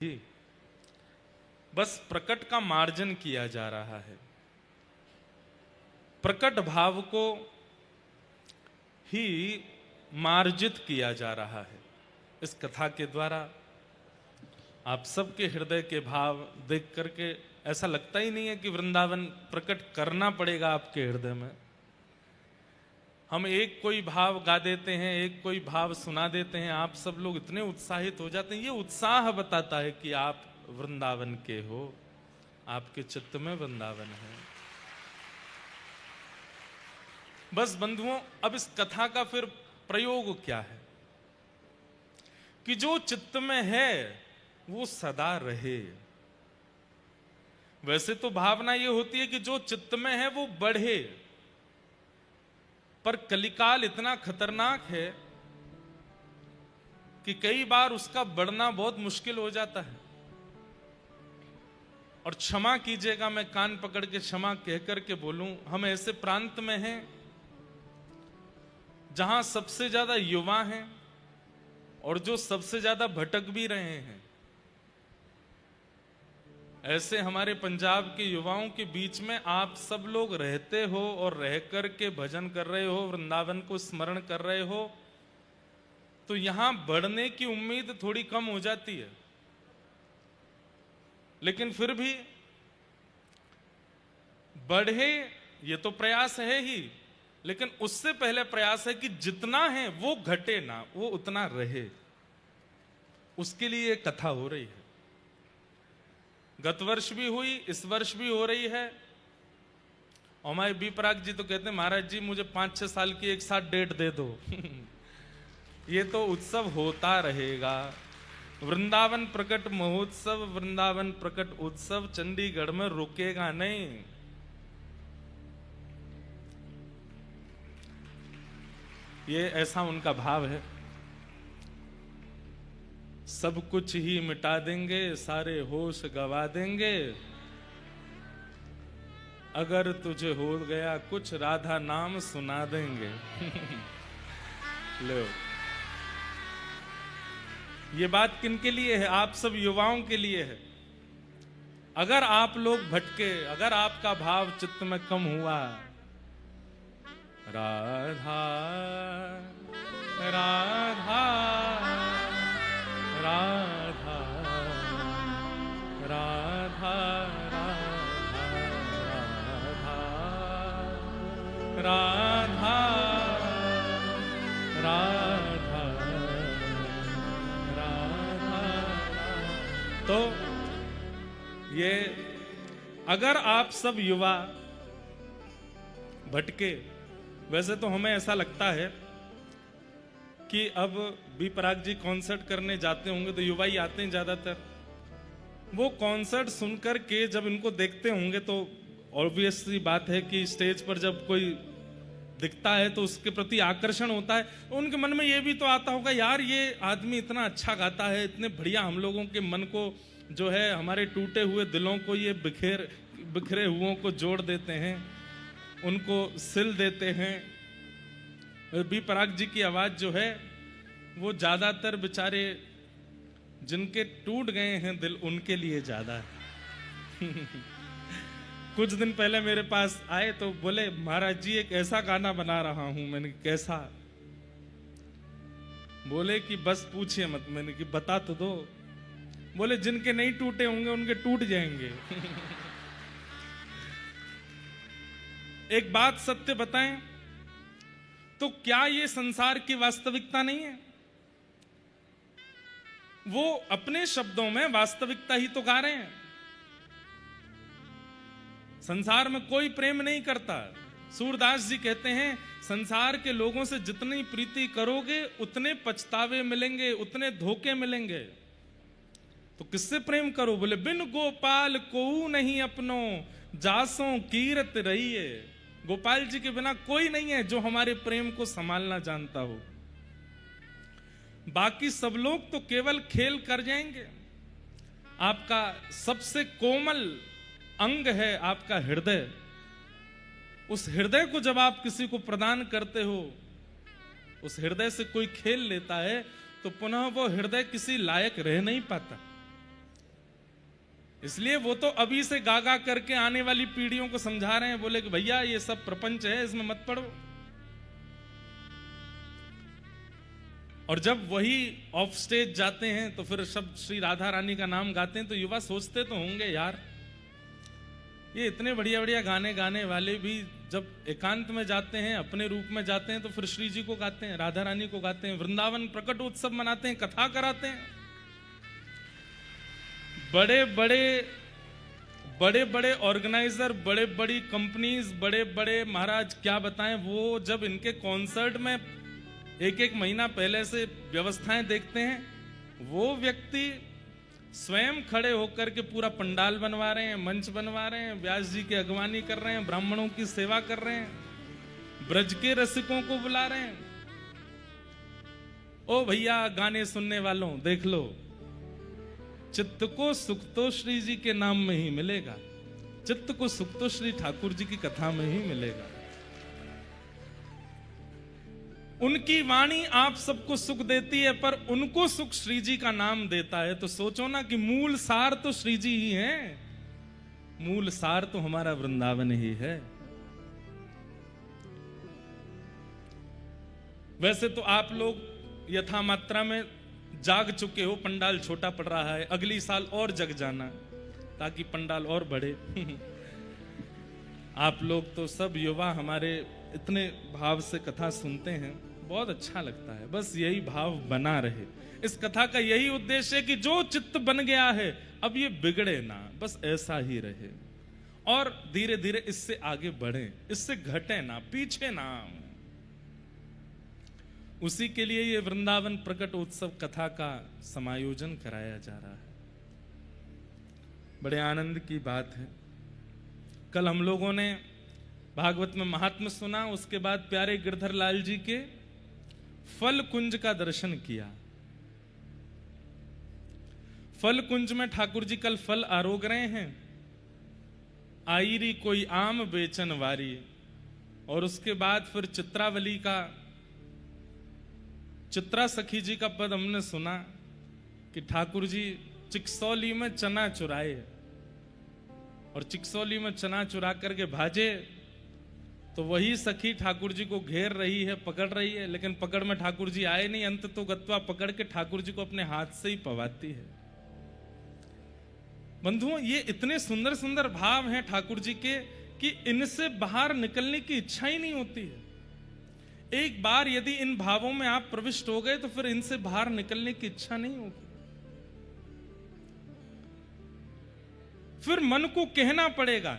जी, बस प्रकट का मार्जन किया जा रहा है। प्रकट भाव को ही मार्जित किया जा रहा है। इस कथा के द्वारा आप सबके हृदय के भाव देख करके ऐसा लगता ही नहीं है कि वृंदावन प्रकट करना पड़ेगा आपके हृदय में। हम एक कोई भाव गा देते हैं, एक कोई भाव सुना देते हैं, आप सब लोग इतने उत्साहित हो जाते हैं। ये उत्साह बताता है कि आप वृंदावन के हो, आपके चित्त में वृंदावन है। बस बंधुओं, अब इस कथा का फिर प्रयोग क्या है कि जो चित्त में है वो सदा रहे। वैसे तो भावना ये होती है कि जो चित्त में है वो बढ़े, पर कलिकाल इतना खतरनाक है कि कई बार उसका बढ़ना बहुत मुश्किल हो जाता है। और क्षमा कीजिएगा, मैं कान पकड़ के क्षमा कहकर के बोलूं, हम ऐसे प्रांत में हैं जहां सबसे ज्यादा युवा हैं और जो सबसे ज्यादा भटक भी रहे हैं। ऐसे हमारे पंजाब के युवाओं के बीच में आप सब लोग रहते हो और रह कर के भजन कर रहे हो, वृंदावन को स्मरण कर रहे हो, तो यहां बढ़ने की उम्मीद थोड़ी कम हो जाती है। लेकिन फिर भी बढ़े, ये तो प्रयास है ही, लेकिन उससे पहले प्रयास है कि जितना है वो घटे ना, वो उतना रहे। उसके लिए कथा हो रही है। गत वर्ष भी हुई, इस वर्ष भी हो रही है। और हमारे बी पराग जी तो कहते हैं, महाराज जी मुझे 5-6 साल की एक साथ डेट दे दो। ये तो उत्सव होता रहेगा। वृंदावन प्रकट महोत्सव, वृंदावन प्रकट उत्सव चंडीगढ़ में रुकेगा नहीं। ये ऐसा उनका भाव है। सब कुछ ही मिटा देंगे, सारे होश गवा देंगे, अगर तुझे हो गया कुछ राधा नाम सुना देंगे। लो, ये बात किनके लिए है? आप सब युवाओं के लिए है। अगर आप लोग भटके, अगर आपका भाव चित्त में कम हुआ, राधा राधा राधा राधा राधा राधा राधा राधा। तो ये अगर आप सब युवा भटके, वैसे तो हमें ऐसा लगता है कि अब बी पराग जी कॉन्सर्ट करने जाते होंगे तो युवा ही आते हैं ज्यादातर। वो कॉन्सर्ट सुनकर के जब इनको देखते होंगे तो ऑब्वियसली बात है कि स्टेज पर जब कोई दिखता है तो उसके प्रति आकर्षण होता है। उनके मन में ये भी तो आता होगा, यार ये आदमी इतना अच्छा गाता है, इतने बढ़िया हम लोगों के मन को जो है, हमारे टूटे हुए दिलों को ये बिखरे हुओं को जोड़ देते हैं, उनको सिल देते हैं। बी पराग जी की आवाज जो है वो ज्यादातर बेचारे जिनके टूट गए हैं दिल, उनके लिए ज्यादा है। कुछ दिन पहले मेरे पास आए तो बोले, महाराज जी एक ऐसा गाना बना रहा हूं। मैंने कैसा? बोले कि बस पूछिए मत। मैंने कि बता तो दो। बोले जिनके नहीं टूटे होंगे उनके टूट जाएंगे। एक बात सत्य बताएं तो क्या ये संसार की वास्तविकता नहीं है? वो अपने शब्दों में वास्तविकता ही तो गा रहे हैं। संसार में कोई प्रेम नहीं करता। सूरदास जी कहते हैं, संसार के लोगों से जितनी प्रीति करोगे उतने पछतावे मिलेंगे, उतने धोखे मिलेंगे। तो किससे प्रेम करो? बोले बिन गोपाल को नहीं अपनो, जासों कीरत रहिए। गोपाल जी के बिना कोई नहीं है जो हमारे प्रेम को संभालना जानता हो। बाकी सब लोग तो केवल खेल कर जाएंगे। आपका सबसे कोमल अंग है आपका हृदय। उस हृदय को जब आप किसी को प्रदान करते हो, उस हृदय से कोई खेल लेता है तो पुनः वो हृदय किसी लायक रह नहीं पाता। इसलिए वो तो अभी से गागा करके आने वाली पीढ़ियों को समझा रहे हैं, बोले कि भैया ये सब प्रपंच है, इसमें मत पड़ो। और जब वही ऑफ स्टेज जाते हैं तो फिर सब श्री राधा रानी का नाम गाते हैं, तो युवा सोचते तो होंगे यार, ये इतने बढ़िया बढ़िया गाने गाने वाले भी जब एकांत में जाते हैं, अपने रूप में जाते हैं, तो फिर श्री जी को गाते हैं, राधा रानी को गाते हैं, वृंदावन प्रकट उत्सव मनाते हैं, कथा कराते हैं। बड़े बड़े ऑर्गेनाइजर, बड़े बड़ी कंपनीज, बड़े बड़े महाराज क्या बताएं, वो जब इनके कॉन्सर्ट में एक एक महीना पहले से व्यवस्थाएं देखते हैं, वो व्यक्ति स्वयं खड़े होकर के पूरा पंडाल बनवा रहे हैं, मंच बनवा रहे हैं, व्यास जी की अगवानी कर रहे हैं, ब्राह्मणों की सेवा कर रहे हैं, ब्रज के रसिकों को बुला रहे हैं। ओ भैया गाने सुनने वालों, देख लो, चित्त को सुख तो श्री जी के नाम में ही मिलेगा, चित्त को सुख तो श्री ठाकुर जी की कथा में ही मिलेगा। उनकी वाणी आप सबको सुख देती है, पर उनको सुख श्री जी का नाम देता है। तो सोचो ना कि मूल सार तो श्री जी ही है, मूल सार तो हमारा वृंदावन ही है। वैसे तो आप लोग यथा मात्रा में जाग चुके हो, पंडाल छोटा पड़ रहा है, अगली साल और जग जाना ताकि पंडाल और बढ़े। आप लोग तो सब युवा हमारे इतने भाव से कथा सुनते हैं, बहुत अच्छा लगता है। बस यही भाव बना रहे, इस कथा का यही उद्देश्य है कि जो चित्त बन गया है अब ये बिगड़े ना, बस ऐसा ही रहे और धीरे धीरे इससे आगे बढ़े, इससे घटे ना, पीछे ना। उसी के लिए ये वृंदावन प्रकट उत्सव कथा का समायोजन कराया जा रहा है। बड़े आनंद की बात है। कल हम लोगों ने भागवत में महात्म्य सुना, उसके बाद प्यारे गिरधर लाल जी के फल कुंज का दर्शन किया। फल कुंज में ठाकुर जी कल फल आरोग रहे हैं, आईरी कोई आम बेचन वारी, और उसके बाद फिर चित्रावली का, चित्रा सखी जी का पद हमने सुना कि ठाकुर जी चिकसौली में चना चुराए, और चिकसौली में चना चुरा करके भाजे तो वही सखी ठाकुर जी को घेर रही है, पकड़ रही है, लेकिन पकड़ में ठाकुर जी आए नहीं, अंत तो गत्वा पकड़ के ठाकुर जी को अपने हाथ से ही पवाती है। बंधुओं, ये इतने सुंदर सुंदर भाव हैं ठाकुर जी के कि इनसे बाहर निकलने की इच्छा ही नहीं होती है। एक बार यदि इन भावों में आप प्रविष्ट हो गए तो फिर इनसे बाहर निकलने की इच्छा नहीं होगी। फिर मन को कहना पड़ेगा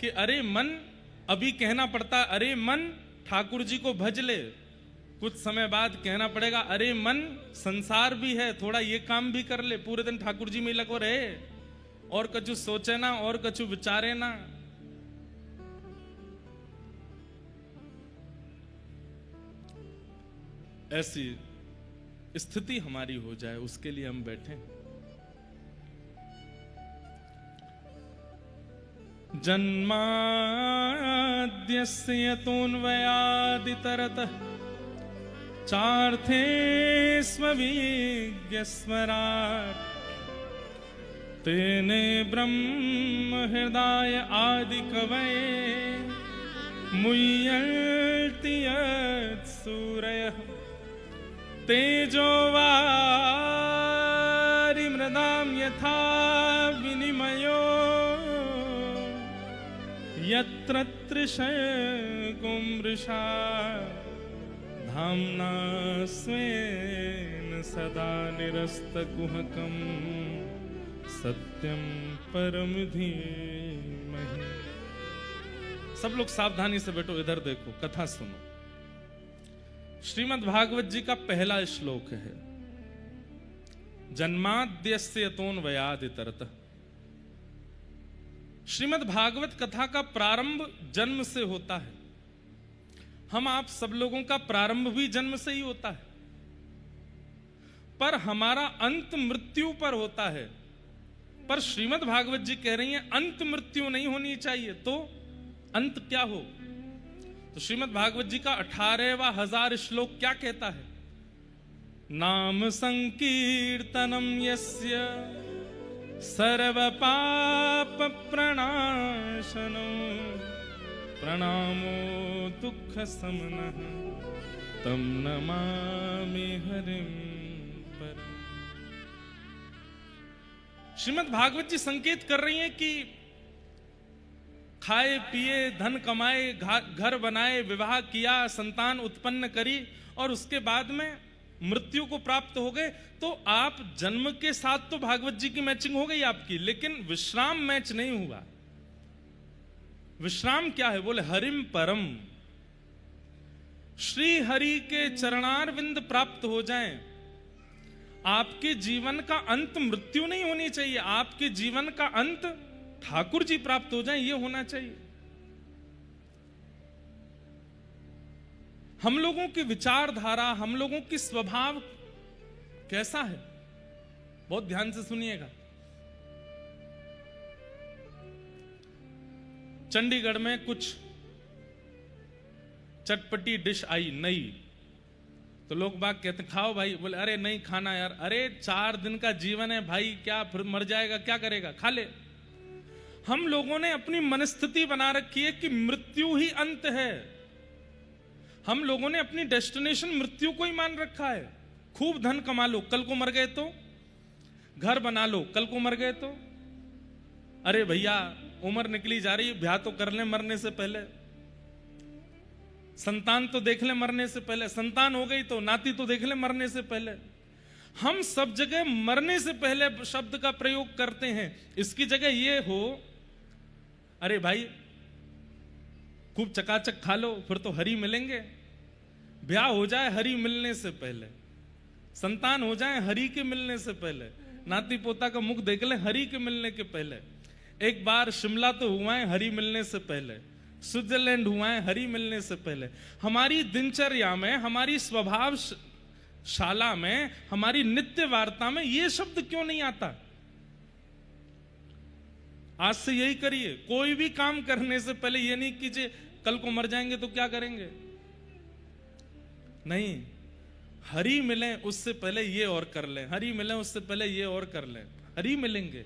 कि अरे मन, अभी कहना पड़ता अरे मन ठाकुर जी को भज ले, कुछ समय बाद कहना पड़ेगा अरे मन संसार भी है, थोड़ा ये काम भी कर ले, पूरे दिन ठाकुर जी में लगो रहे, और कछु सोचे ना और कछु विचारे ना। ऐसी स्थिति हमारी हो जाए, उसके लिए हम बैठे। जन्माद्यस्य यतोऽन्वयादितरतः चार्थे स्वविज्ञस्मराट् तेने ब्रह्म हृदय आदि कवये मुह्यन्ति यत्सूरयः तेजो वारि मृदां यथा विनिमयो यत्र त्रिशङ्कुं मृषा धाम्ना स्वेन सदा निरस्तकुहकं सत्यं परम धीमहि। सब लोग सावधानी से बैठो, इधर देखो, कथा सुनो। श्रीमद् भागवत जी का पहला श्लोक है, जन्माद्यस्य यतोऽन्वयादितरतः। श्रीमद् भागवत कथा का प्रारंभ जन्म से होता है। हम आप सब लोगों का प्रारंभ भी जन्म से ही होता है, पर हमारा अंत मृत्यु पर होता है। पर श्रीमद् भागवत जी कह रही हैं अंत मृत्यु नहीं होनी चाहिए, तो अंत क्या हो? तो श्रीमद् भागवत जी का 18वां 1000 श्लोक क्या कहता है? नाम संकीर्तनम यस्य सर्व पाप प्रणाशनो प्रणामो दुख समनः तम नमामि हरिं परम। श्रीमद् भागवत जी संकेत कर रही हैं कि खाए पिए, धन कमाए, घर बनाए, विवाह किया, संतान उत्पन्न करी और उसके बाद में मृत्यु को प्राप्त हो गए, तो आप जन्म के साथ तो भागवत जी की मैचिंग हो गई आपकी, लेकिन विश्राम मैच नहीं हुआ। विश्राम क्या है? बोले हरिम परम, श्री हरि के चरणारविंद प्राप्त हो जाएं। आपके जीवन का अंत मृत्यु नहीं होनी चाहिए, आपके जीवन का अंत ठाकुर जी प्राप्त हो जाएं, ये होना चाहिए। हम लोगों की विचारधारा, हम लोगों की स्वभाव कैसा है, बहुत ध्यान से सुनिएगा। चंडीगढ़ में कुछ चटपटी डिश आई नई, तो लोग बाग कहते खाओ भाई, बोले अरे नहीं खाना यार, अरे 4 दिन का जीवन है भाई, क्या फिर मर जाएगा, क्या करेगा, खा ले। हम लोगों ने अपनी मनस्थिति बना रखी है कि मृत्यु ही अंत है। हम लोगों ने अपनी डेस्टिनेशन मृत्यु को ही मान रखा है। खूब धन कमा लो, कल को मर गए तो, घर बना लो, कल को मर गए तो, अरे भैया उम्र निकली जा रही है, ब्याह तो कर ले मरने से पहले, संतान तो देख ले मरने से पहले, संतान हो गई तो नाती तो देख ले मरने से पहले। हम सब जगह मरने से पहले शब्द का प्रयोग करते हैं। इसकी जगह ये हो, अरे भाई खूब चकाचक खा लो, फिर तो हरि मिलेंगे। ब्याह हो जाए हरि मिलने से पहले, संतान हो जाए हरि के मिलने से पहले, नाती पोता का मुख देख ले हरि के मिलने के पहले। एक बार शिमला तो हुआ है हरि मिलने से पहले, स्विट्जरलैंड हुआ है हरि मिलने से पहले। हमारी दिनचर्या में, हमारी स्वभाव शाला में, हमारी नित्य वार्ता में ये शब्द क्यों नहीं आता? आज से यही करिए, कोई भी काम करने से पहले ये नहीं कीजिए कल को मर जाएंगे तो क्या करेंगे, नहीं, हरि मिले उससे पहले ये और कर लें, हरि मिले उससे पहले ये और कर लें, हरि मिलेंगे।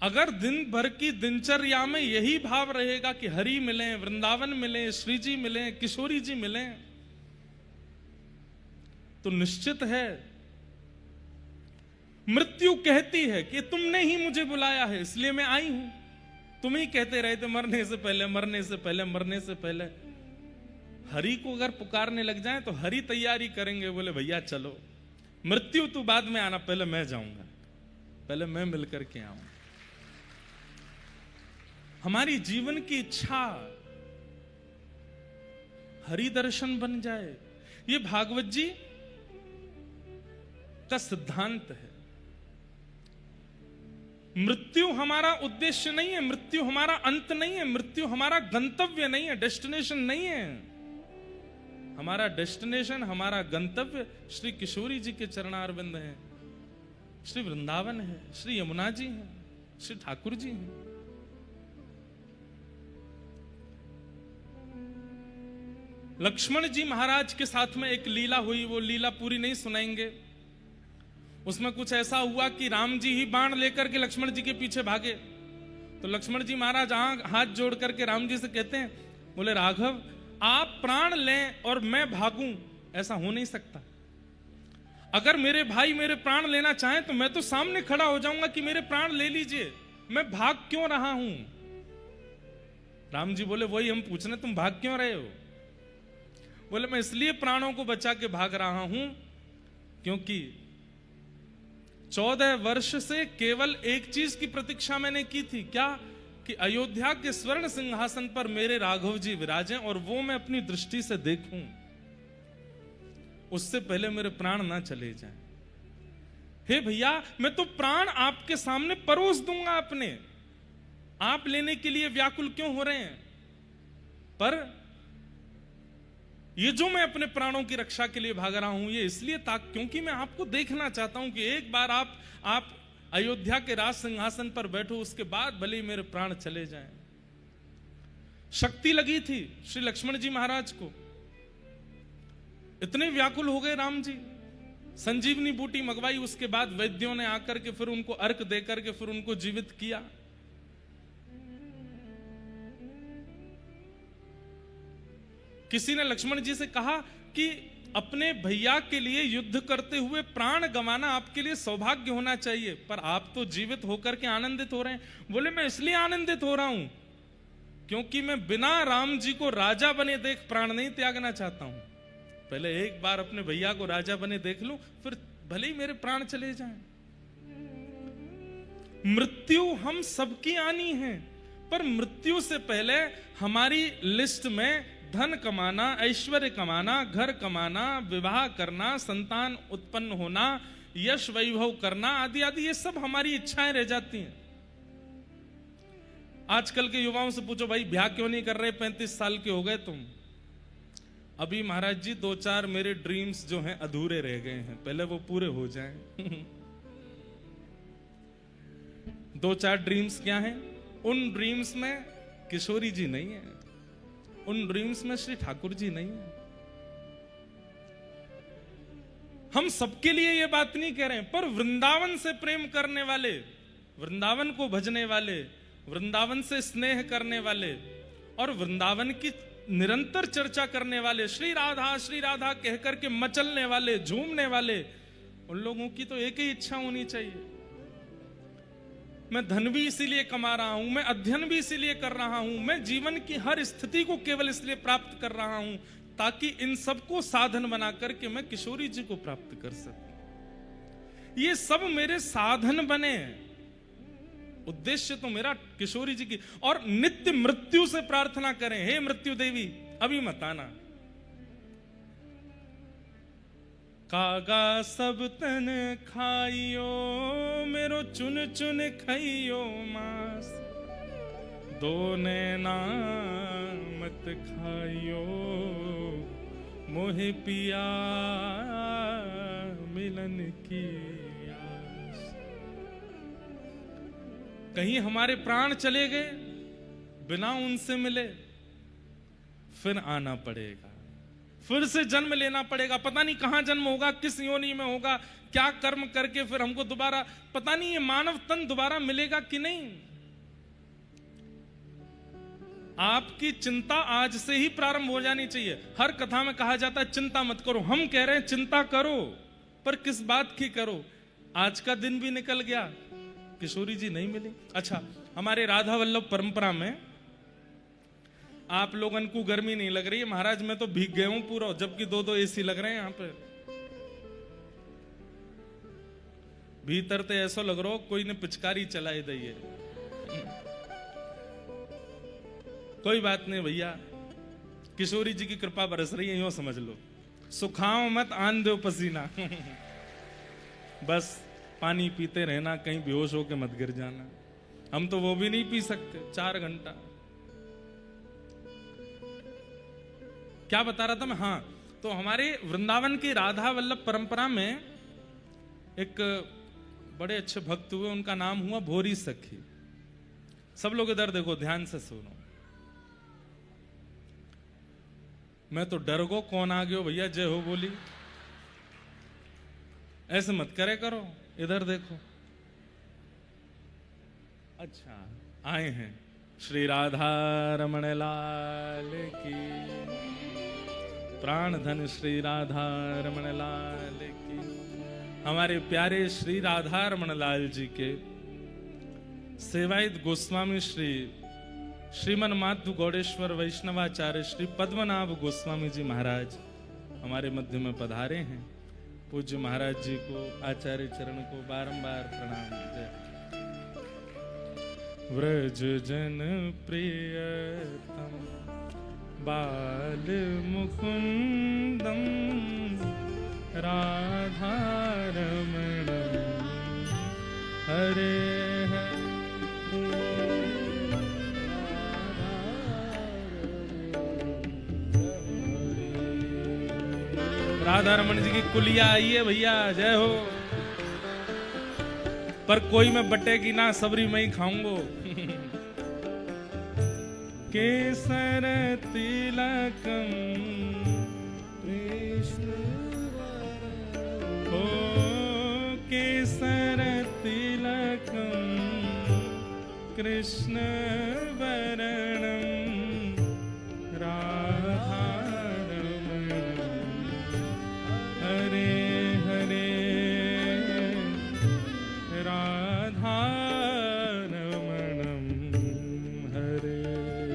अगर दिन भर की दिनचर्या में यही भाव रहेगा कि हरि मिले, वृंदावन मिले, श्री जी मिले, किशोरी जी मिले, तो निश्चित है मृत्यु कहती है कि तुमने ही मुझे बुलाया है इसलिए मैं आई हूं। तुम ही कहते रहे थे मरने से पहले, मरने से पहले, मरने से पहले। हरि को अगर पुकारने लग जाए तो हरि तैयारी करेंगे, बोले भैया चलो, मृत्यु तू बाद में आना, पहले मैं जाऊंगा, पहले मैं मिलकर के आऊंगा। हमारी जीवन की इच्छा हरि दर्शन बन जाए, ये भागवत जी का सिद्धांत है। मृत्यु हमारा उद्देश्य नहीं है, मृत्यु हमारा अंत नहीं है, मृत्यु हमारा गंतव्य नहीं है, डेस्टिनेशन नहीं है। हमारा डेस्टिनेशन, हमारा गंतव्य श्री किशोरी जी के चरणारविंद हैं, श्री वृंदावन है, श्री यमुना जी हैं, श्री ठाकुर जी हैं। लक्ष्मण जी महाराज के साथ में एक लीला हुई, वो लीला पूरी नहीं सुनाएंगे। उसमें कुछ ऐसा हुआ कि राम जी ही बाण लेकर के लक्ष्मण जी के पीछे भागे, तो लक्ष्मण जी महाराज हाथ जोड़ करके राम जी से कहते हैं, बोले राघव आप प्राण लें और मैं भागूं, ऐसा हो नहीं सकता। अगर मेरे भाई मेरे प्राण लेना चाहें तो मैं तो सामने खड़ा हो जाऊंगा कि मेरे प्राण ले लीजिए, मैं भाग क्यों रहा हूं? राम जी बोले वही हम पूछ रहे, तुम भाग क्यों रहे हो? बोले मैं इसलिए प्राणों को बचा के भाग रहा हूं क्योंकि 14 वर्ष से केवल एक चीज की प्रतीक्षा मैंने की थी, क्या? कि अयोध्या के स्वर्ण सिंहासन पर मेरे राघव जी विराजें और वो मैं अपनी दृष्टि से देखूं, उससे पहले मेरे प्राण ना चले जाएं। हे भैया मैं तो प्राण आपके सामने परोस दूंगा अपने, आप लेने के लिए व्याकुल क्यों हो रहे हैं? पर ये जो मैं अपने प्राणों की रक्षा के लिए भाग रहा हूं, ये इसलिए क्योंकि मैं आपको देखना चाहता हूं कि एक बार आप अयोध्या के राज सिंहासन पर बैठो, उसके बाद भले ही मेरे प्राण चले जाएं। शक्ति लगी थी श्री लक्ष्मण जी महाराज को, इतने व्याकुल हो गए राम जी, संजीवनी बूटी मंगवाई, उसके बाद वैद्यों ने आकर के फिर उनको अर्क देकर के फिर उनको जीवित किया। किसी ने लक्ष्मण जी से कहा कि अपने भैया के लिए युद्ध करते हुए प्राण गंवाना आपके लिए सौभाग्य होना चाहिए, पर आप तो जीवित होकर के आनंदित हो रहे हैं। बोले मैं इसलिए आनंदित हो रहा हूं क्योंकि मैं बिना राम जी को राजा बने देख प्राण नहीं त्यागना चाहता हूं। पहले एक बार अपने भैया को राजा बने देख लूं, फिर भले ही मेरे प्राण चले जाएं। मृत्यु हम सबकी आनी है, पर मृत्यु से पहले हमारी लिस्ट में धन कमाना, ऐश्वर्य कमाना, घर कमाना, विवाह करना, संतान उत्पन्न होना, यश वैभव करना आदि आदि, ये सब हमारी इच्छाएं रह जाती हैं। आजकल के युवाओं से पूछो भाई ब्याह क्यों नहीं कर रहे, 35 साल के हो गए तुम। अभी महाराज जी 2-4 मेरे ड्रीम्स जो हैं अधूरे रह गए हैं, पहले वो पूरे हो जाएं। 2-4 ड्रीम्स क्या हैं? उन ड्रीम्स में किशोरी जी नहीं है, उन ड्रीम्स में श्री ठाकुर जी नहीं है। हम सबके लिए ये बात नहीं कह रहे हैं, पर वृंदावन से प्रेम करने वाले, वृंदावन को भजने वाले, वृंदावन से स्नेह करने वाले और वृंदावन की निरंतर चर्चा करने वाले, श्री राधा कह करके मचलने वाले, झूमने वाले, उन लोगों की तो एक ही इच्छा होनी चाहिए, मैं धन भी इसीलिए कमा रहा हूं, मैं अध्ययन भी इसीलिए कर रहा हूं, मैं जीवन की हर स्थिति को केवल इसलिए प्राप्त कर रहा हूं ताकि इन सबको साधन बना करके मैं किशोरी जी को प्राप्त कर सकूं। ये सब मेरे साधन बने, उद्देश्य तो मेरा किशोरी जी की। और नित्य मृत्यु से प्रार्थना करें, हे मृत्यु देवी अभी मत आना। कागा सब तन खाइयो, मेरो चुन चुन खाइयो मांस, दो नैना मत खाइयो, मोहे पिया मिलन की आस। कहीं हमारे प्राण चले गए, बिना उनसे मिले फिर आना पड़ेगा, फिर से जन्म लेना पड़ेगा। पता नहीं कहां जन्म होगा, किस योनि में होगा, क्या कर्म करके फिर हमको दोबारा, पता नहीं ये मानव तन दोबारा मिलेगा कि नहीं। आपकी चिंता आज से ही प्रारंभ हो जानी चाहिए। हर कथा में कहा जाता है चिंता मत करो, हम कह रहे हैं चिंता करो, पर किस बात की करो। आज का दिन भी निकल गया, किशोरी जी नहीं मिली। अच्छा, हमारे राधा वल्लभ परंपरा में आप लोगन को गर्मी नहीं लग रही है, महाराज मैं तो भीग गया हूं पूरा, जबकि 2-2 एसी लग रहे हैं यहां पे। भीतर तो ऐसा लग रहा हो कोई ने पिचकारी चलाई दी है। कोई बात नहीं भैया, किशोरी जी की कृपा बरस रही है, यूं समझ लो। सुखाओ मत, आन दो पसीना। बस पानी पीते रहना, कहीं बेहोश होके मत गिर जाना। हम तो वो भी नहीं पी सकते 4 घंटा। क्या बता रहा था मैं? हाँ, तो हमारे वृंदावन की राधा वल्लभ परंपरा में एक बड़े अच्छे भक्त हुए, उनका नाम हुआ भोरी सखी। सब लोग इधर देखो, ध्यान से सुनो। मैं तो डर गो, कौन आ गयो भैया, जय हो बोली। ऐसे मत करे करो, इधर देखो। अच्छा, आए हैं श्री राधा रमण लाल की, प्राण धन श्री राधा रमण लाल की। हमारे प्यारे श्री राधा रमण लाल जी के सेवायत गोस्वामी श्रीमन माधव गौड़ेश्वर वैष्णवाचार्य श्री पद्मनाभ गोस्वामी जी महाराज हमारे मध्य में पधारे हैं। पूज्य महाराज जी को, आचार्य चरण को बारंबार प्रणाम। जय। व्रज जन प्रियतम बाल मुकुंदम, राधा रमण हरे हरे। राधा रमन जी की कुलिया आई है भैया, जय हो। पर कोई में बटेगी ना, सबरी में ही खाऊंगो। केसर तिलकम कृष्ण केसर तिलकं कृष्ण वरणं राधारमणं हरे हरे राधारमणं हरे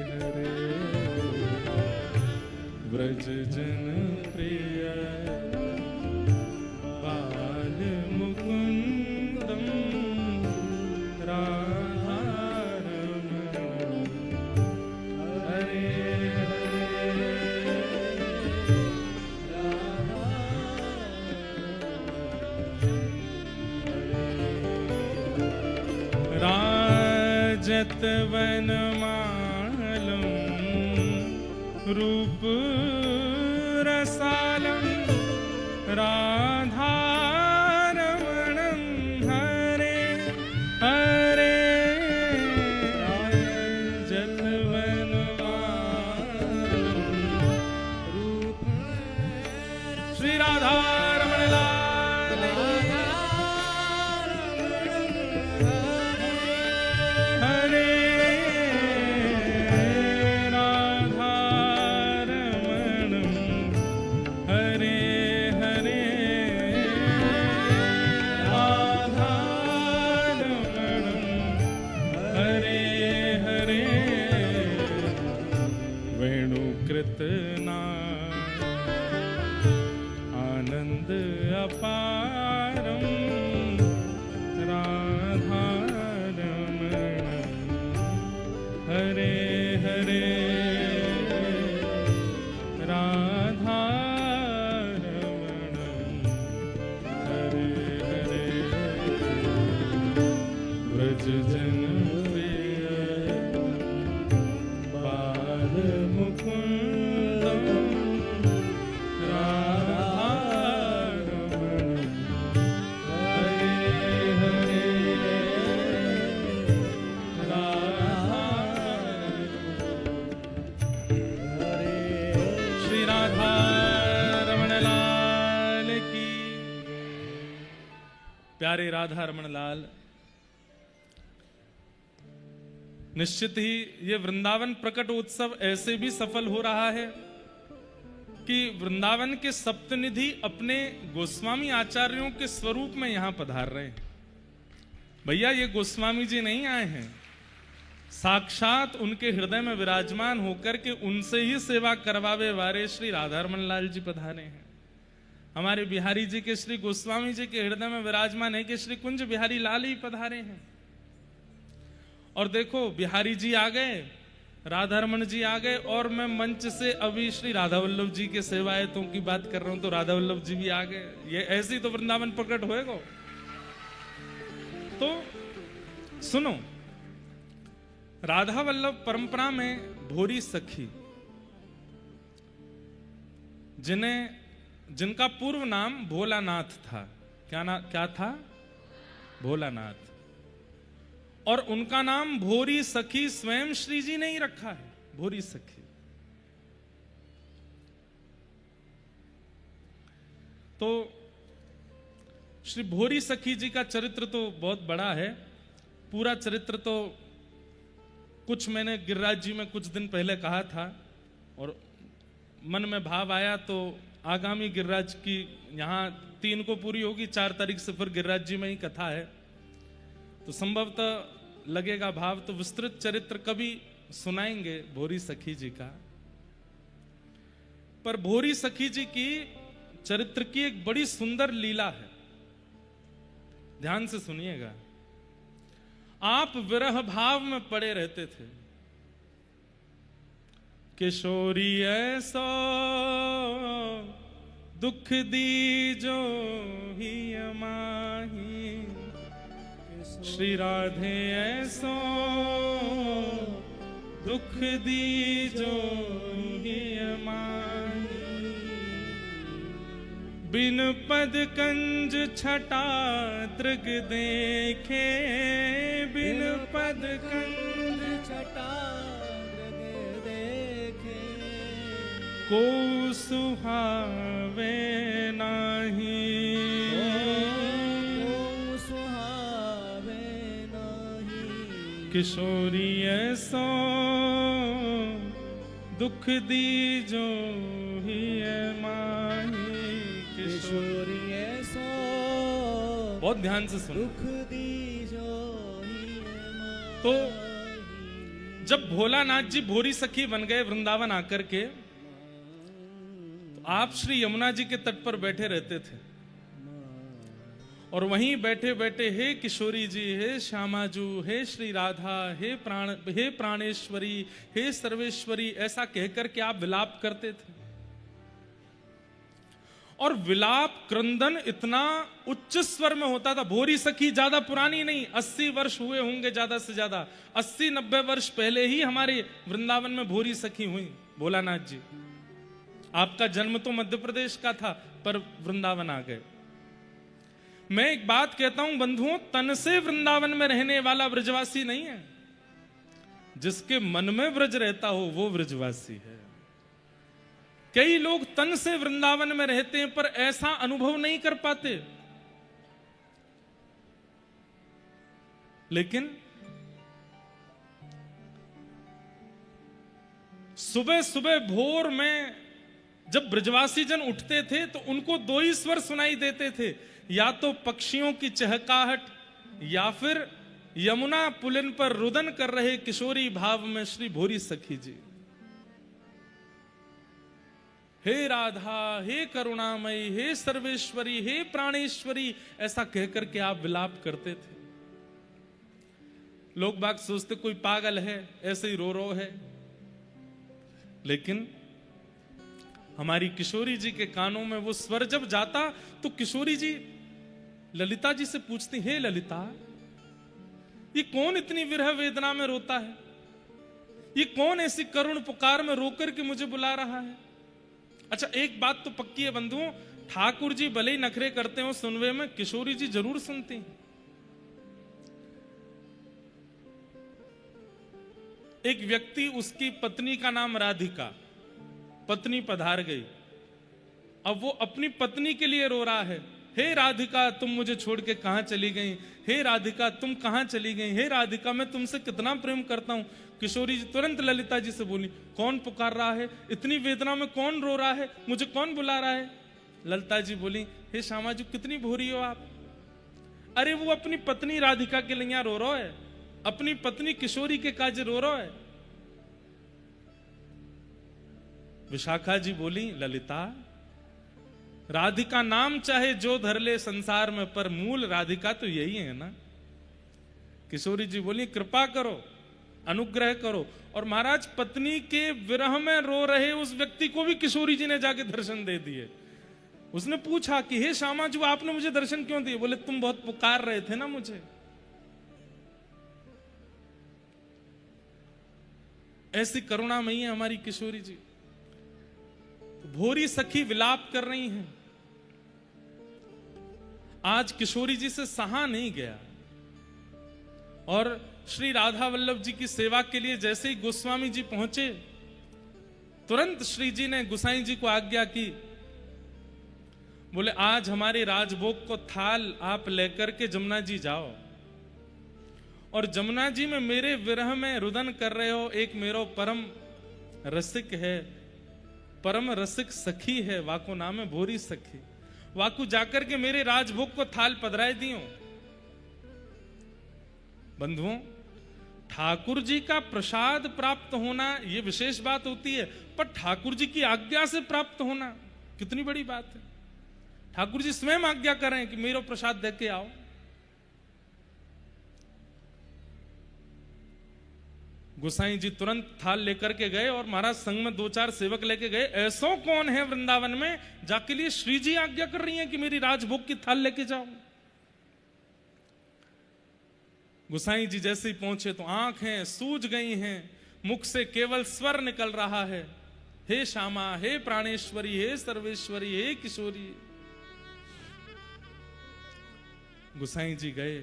हरे व्रज जन प्रिय बाल मुकुंदम राधारमणं हरे राजत वनमालं रूप रसालं राधारमणं हरे हरे राजत वनमालं रूप श्री राधारमण लाल हरे राधारमणं हरे हरे राधारमणं हरे हरे वेणुकृत नाद आनंद अपारं राधारमणं हरे हरे राधारमणं हरे हरे व्रज जन प्रिय बाल मुकुंदं राधारमणं हरे हरे श्री राधारमण लाल की। प्यारे राधारमण लाल, निश्चित ही ये वृंदावन प्रकट उत्सव ऐसे भी सफल हो रहा है कि वृंदावन के सप्तनिधि अपने गोस्वामी आचार्यों के स्वरूप में यहां पधार रहे हैं। भैया ये गोस्वामी जी नहीं आए हैं, साक्षात उनके हृदय में विराजमान होकर के उनसे ही सेवा करवावे वाले श्री राधारमण लाल जी पधारे हैं। हमारे बिहारी जी के श्री गोस्वामी जी के हृदय में विराजमान है कि श्री कुंज बिहारी लाल ही पधारे हैं। और देखो बिहारी जी आ गए, राधारमण जी आ गए, और मैं मंच से अभी श्री राधा वल्लभ जी के सेवायतों की बात कर रहा हूं तो राधा वल्लभ जी भी आ गए। ये ऐसी तो वृंदावन प्रकट होएगा। तो सुनो, राधा वल्लभ परंपरा में भोरी सखी जिनका पूर्व नाम भोलानाथ था, क्या था? भोलानाथ। और उनका नाम भोरी सखी स्वयं श्री जी ने ही रखा है, भोरी सखी। तो श्री भोरी सखी जी का चरित्र तो बहुत बड़ा है। पूरा चरित्र तो कुछ मैंने गिरिराज जी में कुछ दिन पहले कहा था और मन में भाव आया तो आगामी गिरिराज की यहाँ 3 को पूरी होगी, 4 तारीख से फिर गिरिराज जी में ही कथा है, तो संभवतः लगेगा भाव, तो विस्तृत चरित्र कभी सुनाएंगे भोरी सखी जी का। पर भोरी सखी जी की चरित्र की एक बड़ी सुंदर लीला है, ध्यान से सुनिएगा। आप विरह भाव में पड़े रहते थे। किशोरी ऐसो दुख दीजो ही माही, श्री राधे ऐसो दुख दीजो ही माही, बिन पद कंज छटा दृग देखे, बिन पद कंज छटा दृग देखे, को सुहावे नाही, को किशोरी ऐसो दुख दीजो ही माही, किशोरी ऐसो, बहुत ध्यान से सुनो, दुख दीजो ही माही। तो जब भोलानाथ जी भोरी सखी बन गए वृंदावन आकर के, तो आप श्री यमुना जी के तट पर बैठे रहते थे और वहीं बैठे बैठे हे किशोरी जी, हे श्यामाजू, हे श्री राधा, हे प्राणेश्वरी, हे सर्वेश्वरी, ऐसा कहकर के आप विलाप करते थे। और विलाप क्रंदन इतना उच्च स्वर में होता था। भोरी सखी ज्यादा पुरानी नहीं, 80 वर्ष हुए होंगे ज्यादा से ज्यादा, 80-90 वर्ष पहले ही हमारे वृंदावन में भोरी सखी हुई। भोलानाथ जी, आपका जन्म तो मध्य प्रदेश का था पर वृंदावन आ गए। मैं एक बात कहता हूं बंधुओं, तन से वृंदावन में रहने वाला ब्रजवासी नहीं है, जिसके मन में ब्रज रहता हो वो ब्रजवासी है। कई लोग तन से वृंदावन में रहते हैं पर ऐसा अनुभव नहीं कर पाते। लेकिन सुबह सुबह भोर में जब ब्रजवासी जन उठते थे तो उनको दो ही स्वर सुनाई देते थे, या तो पक्षियों की चहकाहट या फिर यमुना पुलिन पर रुदन कर रहे किशोरी भाव में श्री भोरी सखी जी। हे राधा, हे करुणामयी, हे सर्वेश्वरी, हे प्राणेश्वरी, ऐसा कहकर के आप विलाप करते थे। लोग बाग सोचते कोई पागल है, ऐसे ही रो रो है। लेकिन हमारी किशोरी जी के कानों में वो स्वर जब जाता तो किशोरी जी ललिता जी से पूछती, हे ललिता, ये कौन इतनी विरह वेदना में रोता है? ये कौन ऐसी करुण पुकार में रोकर के मुझे बुला रहा है? अच्छा, एक बात तो पक्की है बंधुओं, ठाकुर जी भले ही नखरे करते हो सुनवे में, किशोरी जी जरूर सुनती हैं। एक व्यक्ति, उसकी पत्नी का नाम राधिका, पत्नी पधार गई। अब वो अपनी पत्नी के लिए रो रहा है, हे राधिका तुम मुझे छोड़ के कहां चली गई, हे राधिका तुम कहां चली गई, हे राधिका मैं तुमसे कितना प्रेम करता हूं। किशोरी जी तुरंत ललिता जी से बोली, कौन पुकार रहा है? इतनी वेदना में कौन रो रहा है? मुझे कौन बुला रहा है? ललिता जी बोली, हे श्यामा जी कितनी भोरी हो आप। अरे वो अपनी पत्नी राधिका के लिए रो रहा है, अपनी पत्नी किशोरी के काज रो रहा है। विशाखा जी बोली, ललिता, राधिका नाम चाहे जो धर ले संसार में, पर मूल राधिका तो यही है ना। किशोरी जी बोली, कृपा करो, अनुग्रह करो। और महाराज, पत्नी के विरह में रो रहे उस व्यक्ति को भी किशोरी जी ने जाके दर्शन दे दिए। उसने पूछा कि हे श्यामा जी, आपने मुझे दर्शन क्यों दिए? बोले, तुम बहुत पुकार रहे थे ना मुझे। ऐसी करुणामयी है हमारी किशोरी जी। भोरी सखी विलाप कर रही हैं। आज किशोरी जी से सहा नहीं गया और श्री राधा वल्लभ जी की सेवा के लिए जैसे ही गोस्वामी जी पहुंचे, तुरंत श्री जी ने गुसाई जी को आज्ञा की। बोले, आज हमारे राजभोग को थाल आप लेकर के जमुना जी जाओ और जमुना जी में मेरे विरह में रुदन कर रहे हो एक मेरो परम रसिक है, परम रसिक सखी है, वाको नाम है भोरी सखी। वाकू जाकर के मेरे राजभोग को थाल पधराए दियो। बंधुओं, ठाकुर जी का प्रसाद प्राप्त होना यह विशेष बात होती है, पर ठाकुर जी की आज्ञा से प्राप्त होना कितनी बड़ी बात है। ठाकुर जी स्वयं आज्ञा करें कि मेरा प्रसाद दे के आओ। गोसाई जी तुरंत थाल लेकर के गए और महाराज संग में 2-4 सेवक लेके गए। ऐसो कौन है वृंदावन में जाके लिए श्री जी आज्ञा कर रही हैं कि मेरी राजभोग की थाल लेके जाओ। गोसाई जी जैसे ही पहुंचे तो आंखें सूज गई हैं, मुख से केवल स्वर निकल रहा है, हे श्यामा, हे प्राणेश्वरी, हे सर्वेश्वरी, हे किशोरी। गोसाई जी गए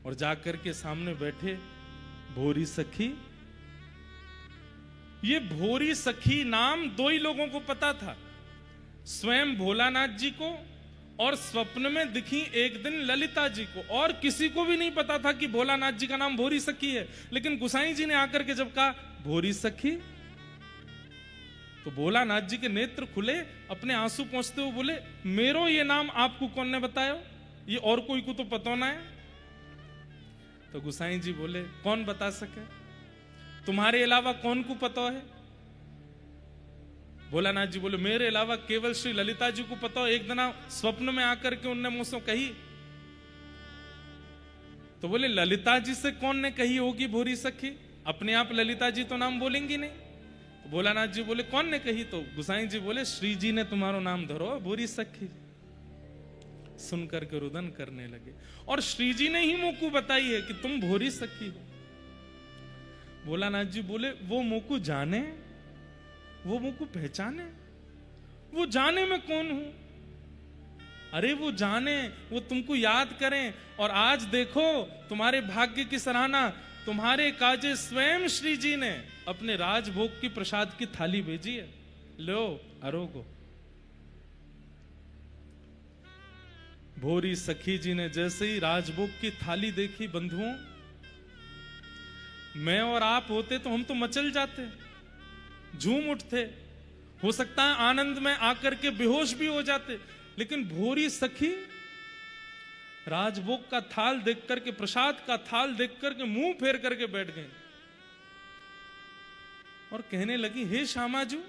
और जाकर के सामने बैठे। भोरी सखी, ये भोरी सखी नाम 2 ही लोगों को पता था, स्वयं भोलानाथ जी को और स्वप्न में दिखी एक दिन ललिता जी को, और किसी को भी नहीं पता था कि भोलानाथ जी का नाम भोरी सखी है। लेकिन गुसाई जी ने आकर के जब कहा भोरी सखी, तो भोलानाथ जी के नेत्र खुले, अपने आंसू पोंछते हुए बोले मेरो ये नाम आपको कौन ने बताया, ये और कोई को तो पता ना है। तो गुसाई जी बोले कौन बता सके, तुम्हारे अलावा कौन को पता है। भोलानाथ जी बोले मेरे अलावा केवल श्री ललिता जी को पता हो, एक दिन स्वप्न में आकर के उनने मुझसे कही। तो बोले ललिता जी से कौन ने कही होगी भोरी सखी, अपने आप ललिता जी तो नाम बोलेंगी नहीं। तो भोलानाथ जी बोले कौन ने कही, तो गुसाई जी बोले श्री जी ने तुम्हारो नाम धरो भोरी सखी। सुनकर के रुदन करने लगे, और श्री जी ने ही मुझको बताई है कि तुम भोरी सखी हो। भोलानाथ जी बोले वो मुझको जाने, वो मुझको पहचाने, वो जाने मैं कौन हूं। अरे वो जाने, वो तुमको याद करें, और आज देखो तुम्हारे भाग्य की सराहना, तुम्हारे काजे स्वयं श्री जी ने अपने राजभोग की प्रसाद की थाली भेजी है, लो अरोगो। भोरी सखी जी ने जैसे ही राजभोग की थाली देखी, बंधुओं मैं और आप होते तो हम तो मचल जाते, झूम उठते, हो सकता है आनंद में आकर के बेहोश भी हो जाते। लेकिन भोरी सखी राजभोग का थाल देख करके, प्रसाद का थाल देख करके मुंह फेर करके बैठ गए और कहने लगी हे श्यामाजू,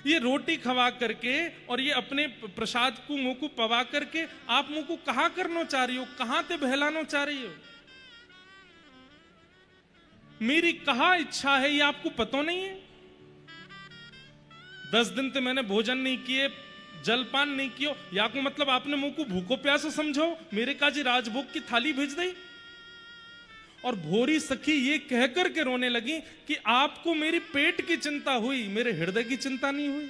ये रोटी खवा करके और ये अपने प्रसाद को मुंह को पवा करके आप मुंह को कहां करना चाह रही हो, कहां ते बहलाना चाह रही हो। मेरी कहा इच्छा है ये आपको पता नहीं है। 10 दिन से मैंने भोजन नहीं किए, जलपान नहीं किया, या को मतलब आपने मुंह को भूखो प्यासो समझो, मेरे काजी राजभोग की थाली भेज दी। और भोरी सखी ये कहकर के रोने लगी कि आपको मेरी पेट की चिंता हुई, मेरे हृदय की चिंता नहीं हुई।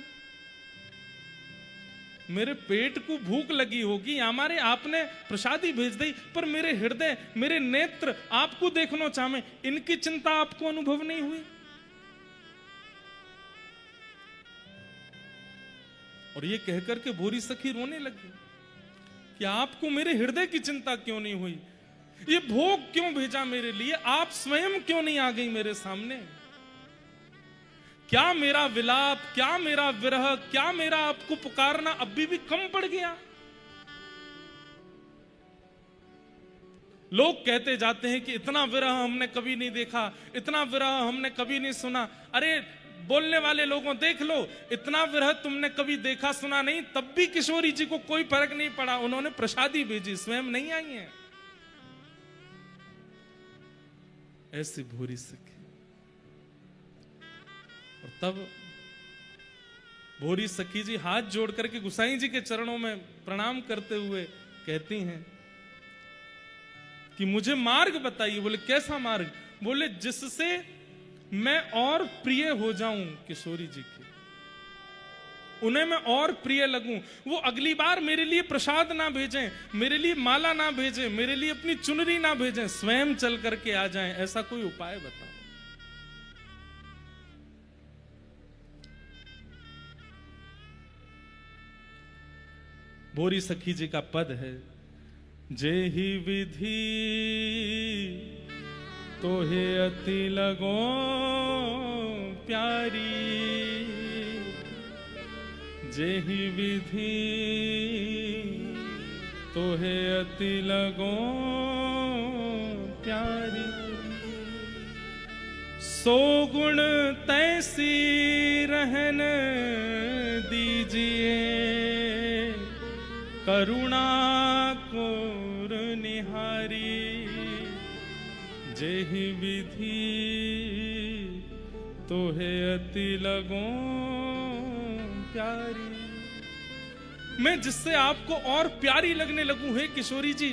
मेरे पेट को भूख लगी होगी, हमारे आपने प्रसादी भेज दी, पर मेरे हृदय, मेरे नेत्र आपको देखना चाहे, इनकी चिंता आपको अनुभव नहीं हुई। और ये कहकर के भोरी सखी रोने लगी कि आपको मेरे हृदय की चिंता क्यों नहीं हुई, ये भोग क्यों भेजा मेरे लिए, आप स्वयं क्यों नहीं आ गई मेरे सामने। क्या मेरा विलाप, क्या मेरा विरह, क्या मेरा आपको पुकारना अभी भी कम पड़ गया। लोग कहते जाते हैं कि इतना विरह हमने कभी नहीं देखा, इतना विरह हमने कभी नहीं सुना। अरे बोलने वाले लोगों देख लो, इतना विरह तुमने कभी देखा सुना नहीं, तब भी किशोरी जी को कोई फर्क नहीं पड़ा, उन्होंने प्रसादी भेजी, स्वयं नहीं आई हैं। ऐसी भोरी सखी। और तब भोरी सखी जी हाथ जोड़ करके गुसाई जी के चरणों में प्रणाम करते हुए कहती हैं कि मुझे मार्ग बताइए। बोले कैसा मार्ग? बोले जिससे मैं और प्रिय हो जाऊं किशोरी जी की, उन्हें मैं और प्रिय लगूं। वो अगली बार मेरे लिए प्रसाद ना भेजें, मेरे लिए माला ना भेजें, मेरे लिए अपनी चुनरी ना भेजें, स्वयं चल करके आ जाएं। ऐसा कोई उपाय बताओ। भोरी सखी जी का पद है, जेहि विधि तोहे अति लगो प्यारी, जेहि विधि तोहे अति लगो प्यारी, सो गुण तैसी रहन दीजिए, करुणा कोर निहारी, जेहि विधि तोहे अति लगो प्यारी। मैं जिससे आपको और प्यारी लगने लगूं हे किशोरी जी,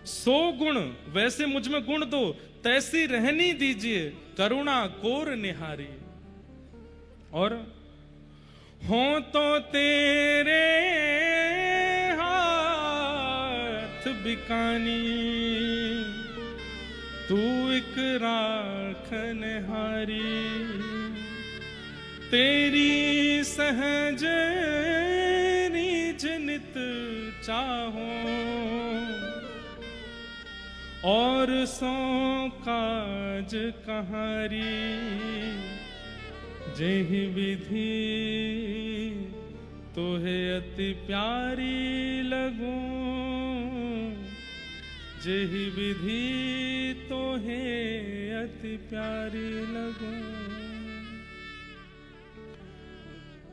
सो गुण वैसे मुझ में गुण दो, तैसी रहनी दीजिए, करुणा कोर निहारी। और हो तो तेरे हाथ बिकानी, तू एक राखन हारी, तेरी सहज निज नित चाहो, और सो काज कहारी, जेहि विधि तोहे अति प्यारी लगूं, जेहि विधि तोहे अति प्यारी लगूं।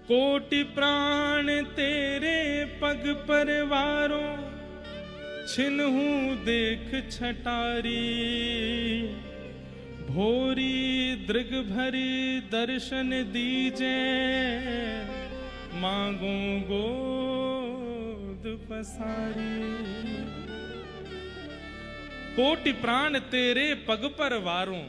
कोटि प्राण तेरे पग परवारो, छिन्हू देख छटारी, भोरी दृग भरी दर्शन दीजे, मांगो गोद पसारी। कोटि प्राण तेरे पग पर वारूं,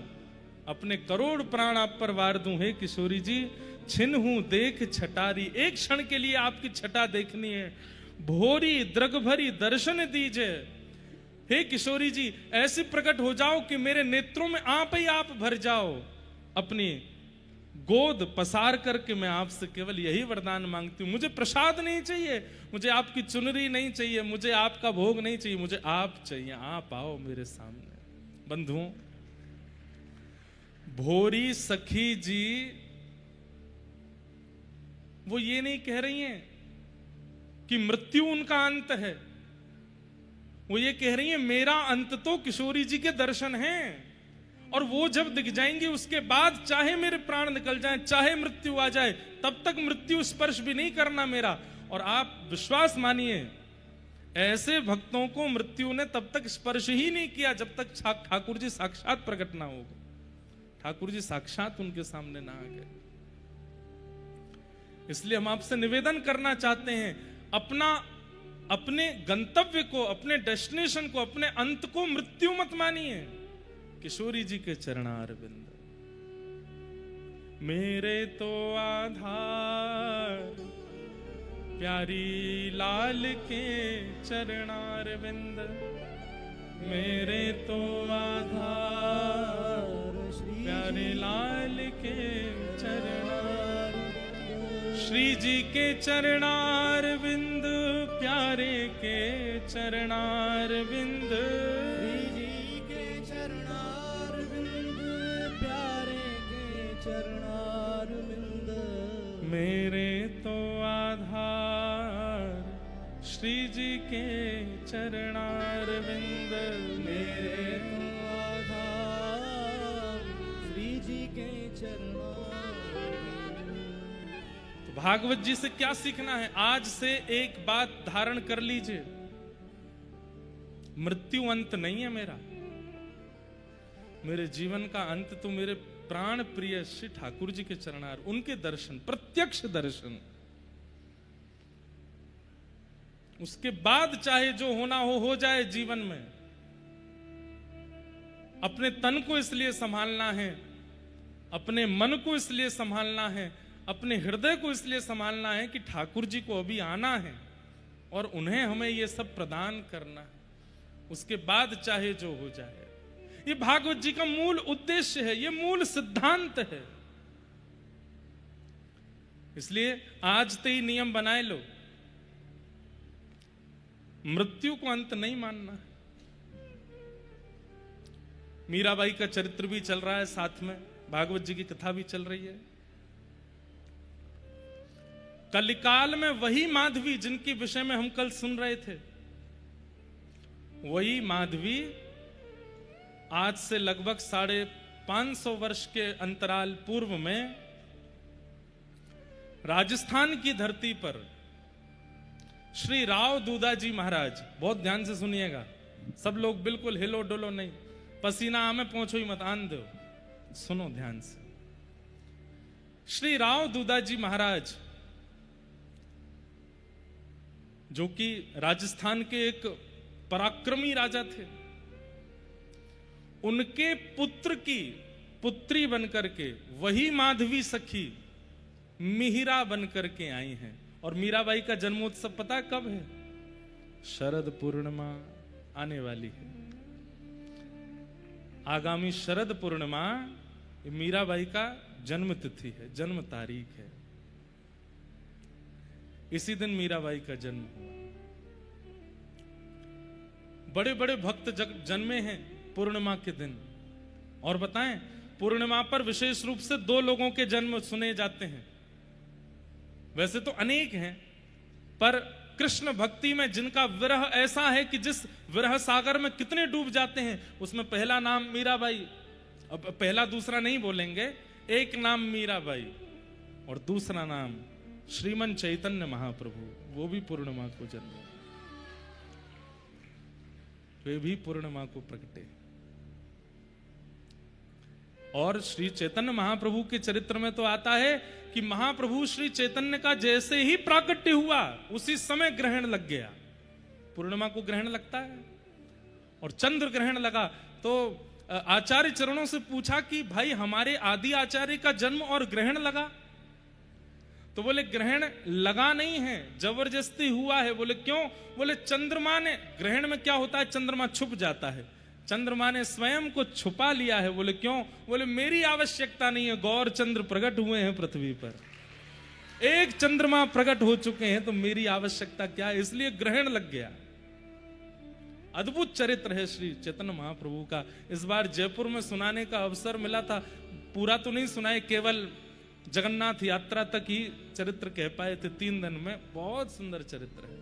अपने करोड़ प्राण आप पर वार दूं हे किशोरी जी। छिन्हू देख छटारी, एक क्षण के लिए आपकी छटा देखनी है। भोरी द्रग भरी दर्शन दीजिए, हे किशोरी जी ऐसी प्रकट हो जाओ कि मेरे नेत्रों में आप ही आप भर जाओ। अपनी गोद पसार करके मैं आपसे केवल यही वरदान मांगती हूं। मुझे प्रसाद नहीं चाहिए, मुझे आपकी चुनरी नहीं चाहिए, मुझे आपका भोग नहीं चाहिए, मुझे आप चाहिए। आप आओ मेरे सामने। बंधुओं, भोरी सखी जी वो ये नहीं कह रही हैं कि मृत्यु उनका अंत है, वो ये कह रही हैं मेरा अंत तो किशोरी जी के दर्शन हैं, और वो जब दिख जाएंगे उसके बाद चाहे मेरे प्राण निकल जाएं, चाहे मृत्यु आ जाए, तब तक मृत्यु स्पर्श भी नहीं करना मेरा। और आप विश्वास मानिए, ऐसे भक्तों को मृत्यु ने तब तक स्पर्श ही नहीं किया जब तक ठाकुर जी साक्षात प्रकट ना हो, ठाकुर जी साक्षात उनके सामने ना आ गए। इसलिए हम आपसे निवेदन करना चाहते हैं, अपने गंतव्य को, अपने डेस्टिनेशन को, अपने अंत को मृत्यु मत मानिए। किशोरी जी के चरणारविंद मेरे तो आधार, प्यारी लाल के चरणारविंद मेरे तो आधार, प्यारे लाल के चरणार, श्री जी के चरणारविंद, प्यारे के चरणारविंद, श्री जी के चरणारविंद, प्यारे के चरणारविंद मेरे तो आधार, श्री जी के चरणारविंद मेरे तो आधार, श्री जी के चरणारविंद। भागवत जी से क्या सीखना है? आज से एक बात धारण कर लीजिए, मृत्यु अंत नहीं है मेरा। मेरे जीवन का अंत तो मेरे प्राण प्रिय श्री ठाकुर जी के चरणार, उनके दर्शन, प्रत्यक्ष दर्शन। उसके बाद चाहे जो होना हो जाए जीवन में। अपने तन को इसलिए संभालना है, अपने मन को इसलिए संभालना है, अपने हृदय को इसलिए संभालना है कि ठाकुर जी को अभी आना है और उन्हें हमें ये सब प्रदान करना है। उसके बाद चाहे जो हो जाए। ये भागवत जी का मूल उद्देश्य है, ये मूल सिद्धांत है। इसलिए आज तो ही नियम बनाए लो, मृत्यु को अंत नहीं मानना। मीराबाई का चरित्र भी चल रहा है, साथ में भागवत जी की कथा भी चल रही है। कलिकाल में वही माधवी जिनके विषय में हम कल सुन रहे थे, वही माधवी आज से लगभग 550 वर्ष के अंतराल पूर्व में राजस्थान की धरती पर श्री राव दूधाजी महाराज, बहुत ध्यान से सुनिएगा, सब लोग बिल्कुल हिलो डोलो नहीं, पसीना आमे पहुंचो ही मत, आन दो, सुनो ध्यान से। श्री राव दूधाजी महाराज जो कि राजस्थान के एक पराक्रमी राजा थे, उनके पुत्र की पुत्री बनकर के वही माधवी सखी मिहिरा बनकर के आई हैं। और मीराबाई का जन्मोत्सव पता कब है? शरद पूर्णिमा आने वाली है। आगामी शरद पूर्णिमा मीराबाई का जन्म तिथि है, जन्म तारीख है। इसी दिन मीराबाई का जन्म हुआ। बड़े बड़े भक्त जन्मे हैं पूर्णिमा के दिन। और बताएं, पूर्णिमा पर विशेष रूप से 2 लोगों के जन्म सुने जाते हैं। वैसे तो अनेक हैं, पर कृष्ण भक्ति में जिनका विरह ऐसा है कि जिस विरह सागर में कितने डूब जाते हैं, उसमें पहला नाम मीराबाई। अब पहला दूसरा नहीं बोलेंगे, एक नाम मीराबाई और दूसरा नाम श्रीमन चैतन्य महाप्रभु, वो भी पूर्णिमा को जन्मे, वे भी पूर्णिमा को प्रगटे। और श्री चैतन्य महाप्रभु के चरित्र में तो आता है कि महाप्रभु श्री चैतन्य का जैसे ही प्राकट्य हुआ उसी समय ग्रहण लग गया। पूर्णिमा को ग्रहण लगता है और चंद्र ग्रहण लगा तो आचार्य चरणों से पूछा कि भाई हमारे आदि आचार्य का जन्म और ग्रहण लगा? तो बोले ग्रहण लगा नहीं है, जबरदस्ती हुआ है। बोले क्यों? बोले चंद्रमा ने, ग्रहण में क्या होता है, चंद्रमा छुप जाता है, चंद्रमा ने स्वयं को छुपा लिया है। बोले क्यों? बोले मेरी आवश्यकता नहीं है, गौर चंद्र प्रकट हुए हैं पृथ्वी पर, एक चंद्रमा प्रकट हो चुके हैं, तो मेरी आवश्यकता क्या है, इसलिए ग्रहण लग गया। अद्भुत चरित्र है श्री चैतन्य महाप्रभु का। इस बार जयपुर में सुनाने का अवसर मिला था, पूरा तो नहीं सुनाए, केवल जगन्नाथ यात्रा तक ही चरित्र कह पाए थे 3 दिन में। बहुत सुंदर चरित्र है।